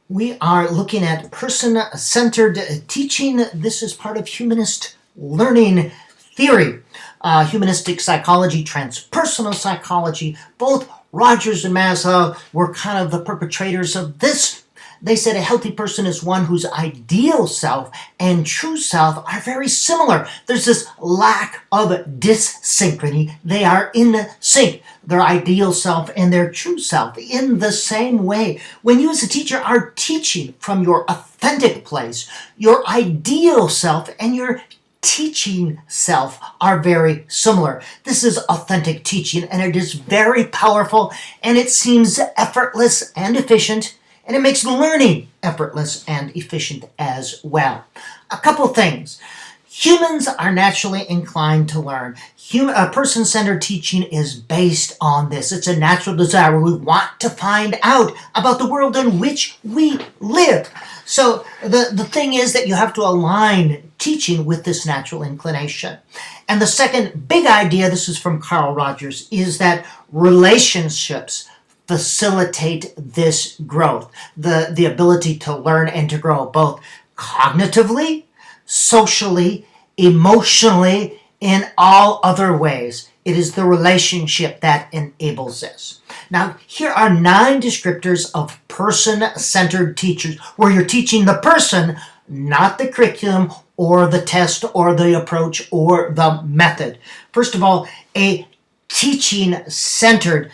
We are looking at person-centered teaching. This is part of humanist learning theory, humanistic psychology, transpersonal psychology. Both Rogers and Maslow were kind of the perpetrators of this. They said a healthy person is one whose ideal self and true self are very similar. There's this lack of dyssynchrony. They are in sync, their ideal self and their true self in the same way. When you as a teacher are teaching from your authentic place, your ideal self and your teaching self are very similar. This is authentic teaching, and it is very powerful, and it seems effortless and efficient. And it makes learning effortless and efficient as well. A couple things. Humans are naturally inclined to learn. Person-centered teaching is based on this. It's a natural desire. We want to find out about the world in which we live. So the thing is that you have to align teaching with this natural inclination. And the second big idea, this is from Carl Rogers, is that relationships facilitate this growth, the ability to learn and to grow both cognitively, socially, emotionally, in all other ways. It is the relationship that enables this. Now, here are 9 descriptors of person-centered teachers, where you're teaching the person, not the curriculum or the test or the approach or the method. First of all, a teaching-centered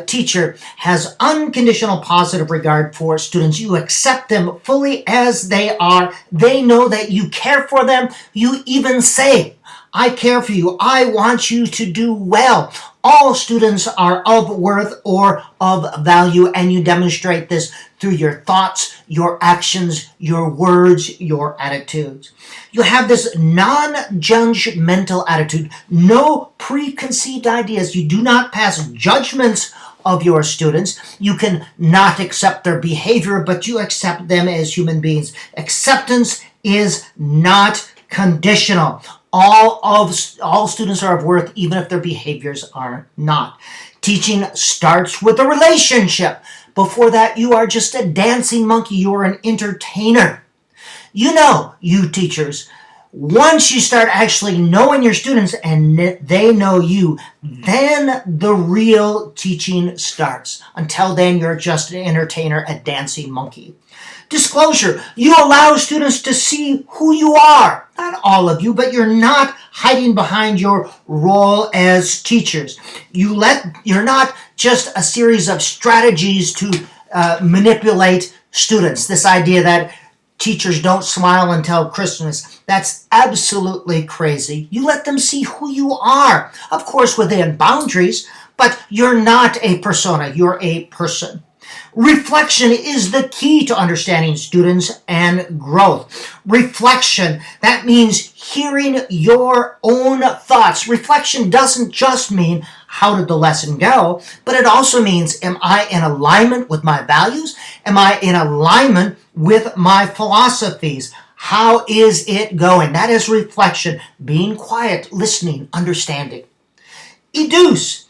teacher has unconditional positive regard for students. You accept them fully as they are. They know that you care for them. You even say, I care for you. I want you to do well. All students are of worth or of value, and you demonstrate this through your thoughts, your actions, your words, your attitudes. You have this non-judgmental attitude, no preconceived ideas. You do not pass judgments of your students. You can not accept their behavior, but you accept them as human beings. Acceptance is not conditional. All students are of worth, even if their behaviors are not. Teaching starts with a relationship. Before that, you are just a dancing monkey. You are an entertainer. You know, you teachers, once you start actually knowing your students and they know you, then the real teaching starts. Until then, you're just an entertainer, a dancing monkey. Disclosure. You allow students to see who you are. Not all of you, but you're not hiding behind your role as teachers. You're not just a series of strategies to manipulate students. This idea that teachers don't smile until Christmas, that's absolutely crazy. You let them see who you are. Of course, within boundaries, but you're not a persona, you're a person. Reflection is the key to understanding students and growth. Reflection, that means hearing your own thoughts. Reflection doesn't just mean how did the lesson go, but it also means, am I in alignment with my values? Am I in alignment with my philosophies? How is it going? That is reflection, being quiet, listening, understanding. Educe.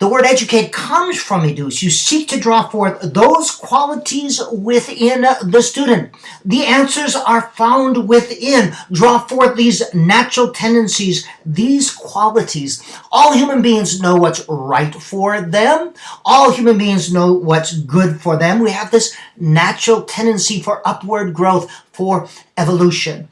The word educate comes from educe. You seek to draw forth those qualities within the student. The answers are found within. Draw forth these natural tendencies, these qualities. All human beings know what's right for them. All human beings know what's good for them. We have this natural tendency for upward growth, for evolution.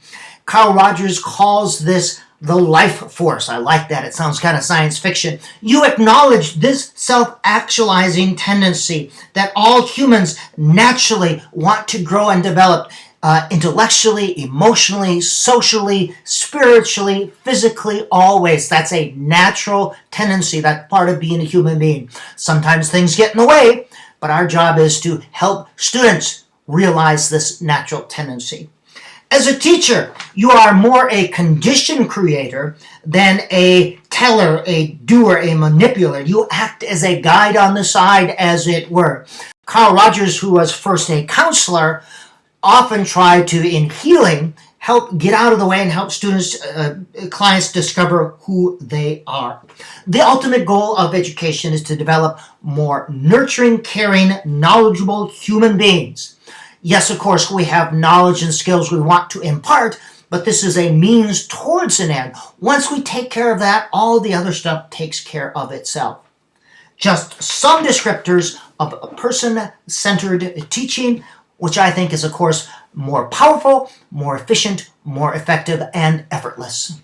Carl Rogers calls this the life force. I like that. It sounds kind of science fiction. You acknowledge this self-actualizing tendency that all humans naturally want to grow and develop intellectually, emotionally, socially, spiritually, physically, always. That's a natural tendency. That's part of being a human being. Sometimes things get in the way, but our job is to help students realize this natural tendency. As a teacher, you are more a condition creator than a teller, a doer, a manipulator. You act as a guide on the side, as it were. Carl Rogers, who was first a counselor, often tried to, in healing, help get out of the way and help students, clients discover who they are. The ultimate goal of education is to develop more nurturing, caring, knowledgeable human beings. Yes, of course, we have knowledge and skills we want to impart, but this is a means towards an end. Once we take care of that, all the other stuff takes care of itself. Just some descriptors of a person-centered teaching, which I think is, of course, more powerful, more efficient, more effective, and effortless.